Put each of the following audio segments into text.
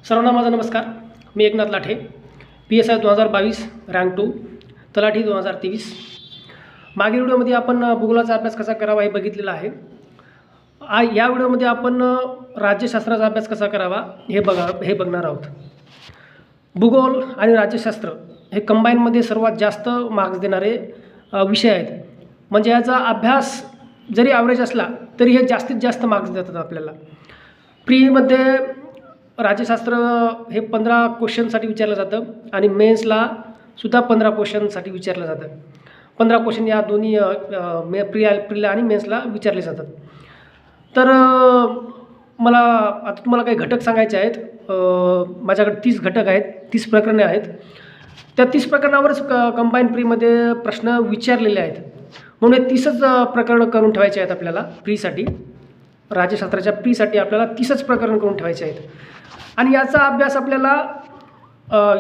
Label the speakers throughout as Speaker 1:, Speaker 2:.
Speaker 1: सर्वांना माझा नमस्कार. मी एकनाथ लाठे, PSI 2022 रँक 2 तलाठी 2023. मागील व्हिडिओमध्ये आपण भूगोलाचा अभ्यास कसा करावा हे बघितलेला आहे. या व्हिडिओमध्ये आपण राज्यशास्त्राचा अभ्यास कसा करावा हे बघणार आहोत. भूगोल आणि राज्यशास्त्र हे कंबाईनमध्ये सर्वात जास्त मार्क्स देणारे विषय आहेत. म्हणजे याचा अभ्यास जरी ॲव्हरेज असला तरी हे जास्तीत जास्त मार्क्स देतात आपल्याला. प्रीमध्ये राज्यशास्त्र हे 15 क्वेश्चनसाठी विचारलं जातं आणि मेन्सला सुद्धा 15 क्वेश्चनसाठी विचारलं जातं. 15 क्वेश्चन या दोन्ही प्रीला आणि मेन्सला विचारले जातात. तर मला आता तुम्हाला काही घटक सांगायचे आहेत. माझ्याकडे 30 घटक आहेत, 30 प्रकरणे आहेत. त्या 30 प्रकरणावरच कंबाईन प्रीमध्ये प्रश्न विचारलेले आहेत. म्हणून 30च प्रकरणं करून ठेवायचे आहेत आपल्याला प्रीसाठी. राज्यशास्त्राच्या प्रीसाठी आपल्याला 30च प्रकरण करून ठेवायचे आहेत. आणि याचा अभ्यास आपल्याला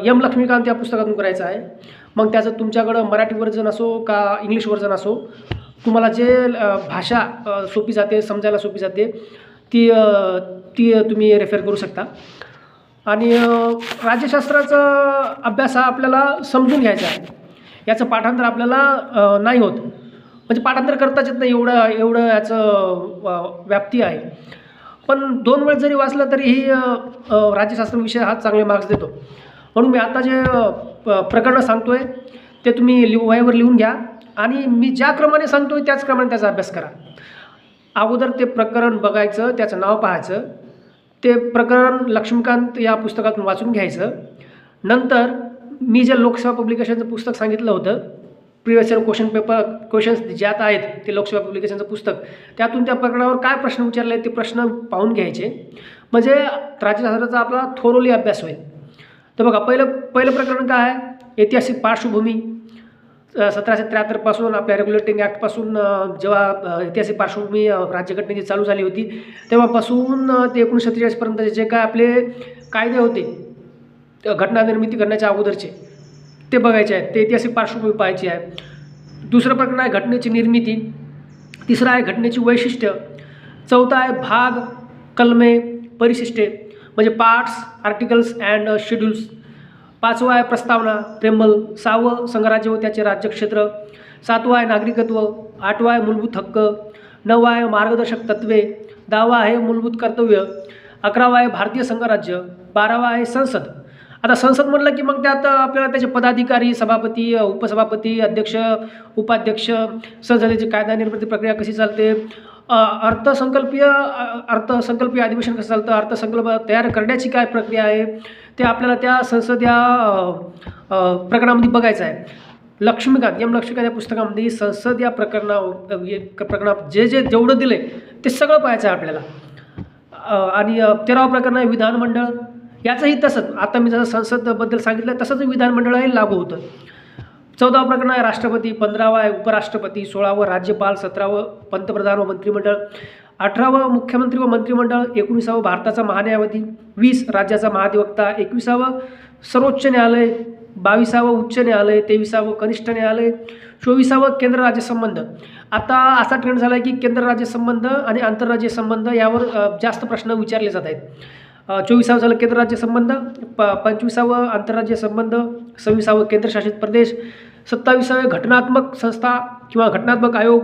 Speaker 1: एम लक्ष्मीकांत या पुस्तकातून करायचा आहे. मग त्याचं तुमच्याकडं मराठी व्हर्जन असो का इंग्लिश व्हर्जन असो, तुम्हाला जे भाषा सोपी जाते, समजायला सोपी जाते ती तुम्ही रेफर करू शकता. आणि राज्यशास्त्राचा अभ्यास हा आपल्याला समजून घ्यायचा आहे. याचं पाठांतर आपल्याला नाही होत, म्हणजे पाठांतर करताच येत नाही, एवढं याचं व्याप्ती आहे. पण 2 वेळ जरी वाचलं तरीही राज्यशास्त्र विषय हा चांगले मार्क्स देतो. म्हणून मी आता जे प्रकरणं सांगतो आहे ते तुम्ही वहीवर लिहून घ्या आणि मी ज्या क्रमाने सांगतो आहे त्याच क्रमाने त्याचा अभ्यास करा. अगोदर ते प्रकरण बघायचं, त्याचं नाव पाहायचं, ते प्रकरण लक्ष्मीकांत या पुस्तकातून वाचून घ्यायचं. नंतर मी जे लोकसेवा पब्लिकेशनचं पुस्तक सांगितलं होतं, प्रिवियस इयर क्वेश्चन्स ज्यात आहेत ते लोकसेवा पब्लिकेशनचं पुस्तक, त्यातून त्या प्रकरणावर काय प्रश्न विचारले आहेत ते प्रश्न पाहून घ्यायचे. म्हणजे राज्यशास्त्राचा आपला थोरोली अभ्यास होईल. तर बघा, पहिलं प्रकरण काय आहे? ऐतिहासिक पार्श्वभूमी. 1773 पासून आपल्या रेग्युलेटिंग ॲक्टपासून जेव्हा ऐतिहासिक पार्श्वभूमी राज्यघटनेची चालू झाली होती तेव्हापासून ते 1947पर्यंतचे जे काय आपले कायदे होते घटना निर्मिती करण्याच्या अगोदरचे, ते बघायचे आहेत. ते ऐतिहासिक पार्श्वभूमी पाहायची आहे. दुसरं प्रकरण आहे घटनेची निर्मिती. तिसरं आहे घटनेची वैशिष्ट्य. चौथं आहे भाग, कलमे, परिशिष्टे म्हणजे पार्ट्स, आर्टिकल्स अँड शेड्यूल्स. 5वं आहे प्रस्तावना, प्रेमल. 6वं संघराज्य व त्याचे राज्यक्षेत्र. 7वं आहे नागरिकत्व. 8वं आहे मूलभूत हक्क. 9वं आहे मार्गदर्शक तत्त्वे. 10वं आहे मूलभूत कर्तव्य. 11वं आहे भारतीय संघराज्य. 12वं आहे संसद. आता संसद म्हटलं की मग त्यात आपल्याला त्याचे पदाधिकारी, सभापती, उपसभापती, अध्यक्ष, उपाध्यक्ष, संसदेची कायदा निर्मिती प्रक्रिया कशी चालते, अर्थसंकल्पीय अधिवेशन कसं चालतं, अर्थसंकल्प तयार करण्याची काय प्रक्रिया आहे, ते आपल्याला त्या संसद या प्रकरणामध्ये बघायचं आहे. एम लक्ष्मीकांत या पुस्तकामध्ये संसद या प्रकरणात जेवढं दिलं आहे ते सगळं पाहायचं आहे आपल्याला. आणि 13वं प्रकरण आहे विधानमंडळ. याचंही तसंच, आता मी जसं संसदबद्दल सांगितलं तसंच विधानमंडळही लागू होतं. 14वं प्रकरण आहे राष्ट्रपती. 15वं आहे उपराष्ट्रपती. 16वं राज्यपाल. 17वं पंतप्रधान व मंत्रिमंडळ. 18वं मुख्यमंत्री व मंत्रिमंडळ. 19वं भारताचा महान्यायवादी. 20 राज्याचा महाधिवक्ता. 21वं सर्वोच्च न्यायालय. 22वं उच्च न्यायालय. 23वं कनिष्ठ न्यायालय. 24वं केंद्र राज्य संबंध. आता असा ट्रेंड झाला आहे की केंद्र राज्य संबंध आणि आंतरराज्यीय संबंध यावर जास्त प्रश्न विचारले जात आहेत. 24वं झालं केंद्र राज्य संबंध, 25वं आंतरराज्यीय संबंध, 26वं केंद्रशासित प्रदेश, 27वं घटनात्मक संस्था किंवा घटनात्मक आयोग,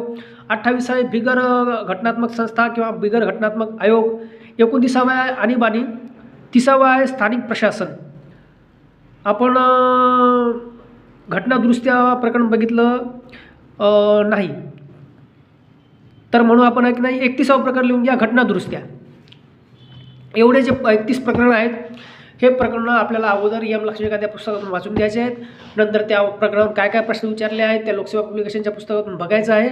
Speaker 1: 28वं बिगर घटनात्मक संस्था किंवा बिगर घटनात्मक आयोग, 29वं आहे आणीबाणी, 30वं आहे स्थानिक प्रशासन. आपण घटनादुरुस्त्या प्रकरण बघितलं नाही, तर म्हणून आपण आहे की नाही 31वं प्रकरण लिहून घ्या, घटनादुरुस्त्या. एवढे जे 31 प्रकरणं आहेत हे प्रकरणं आपल्याला अगोदर एम लक्ष्मीकांत या पुस्तकातून वाचून घ्यायचे आहेत. नंतर त्या प्रकरणावर काय काय प्रश्न विचारले आहेत त्या लोकसेवा पब्लिकेशनच्या पुस्तकातून बघायचं आहे.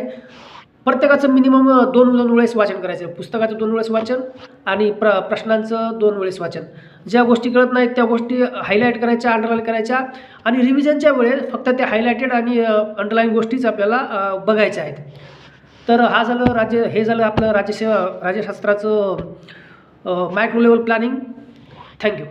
Speaker 1: प्रत्येकाचं मिनिमम 2 वेळेस वाचन करायचं आहे. पुस्तकाचं 2 वेळेस वाचन आणि प्रश्नांचं 2 वेळेस वाचन. ज्या गोष्टी कळत नाहीत त्या गोष्टी हायलाईट करायच्या, अंडरलाईन करायच्या आणि रिव्हिजनच्या वेळेस फक्त त्या हायलाईटेड आणि अंडरलाईन गोष्टीच आपल्याला बघायच्या आहेत. तर हे झालं आपलं राज्यशास्त्राचं मायक्रो लेवल प्लॅनिंग. थँक्यू.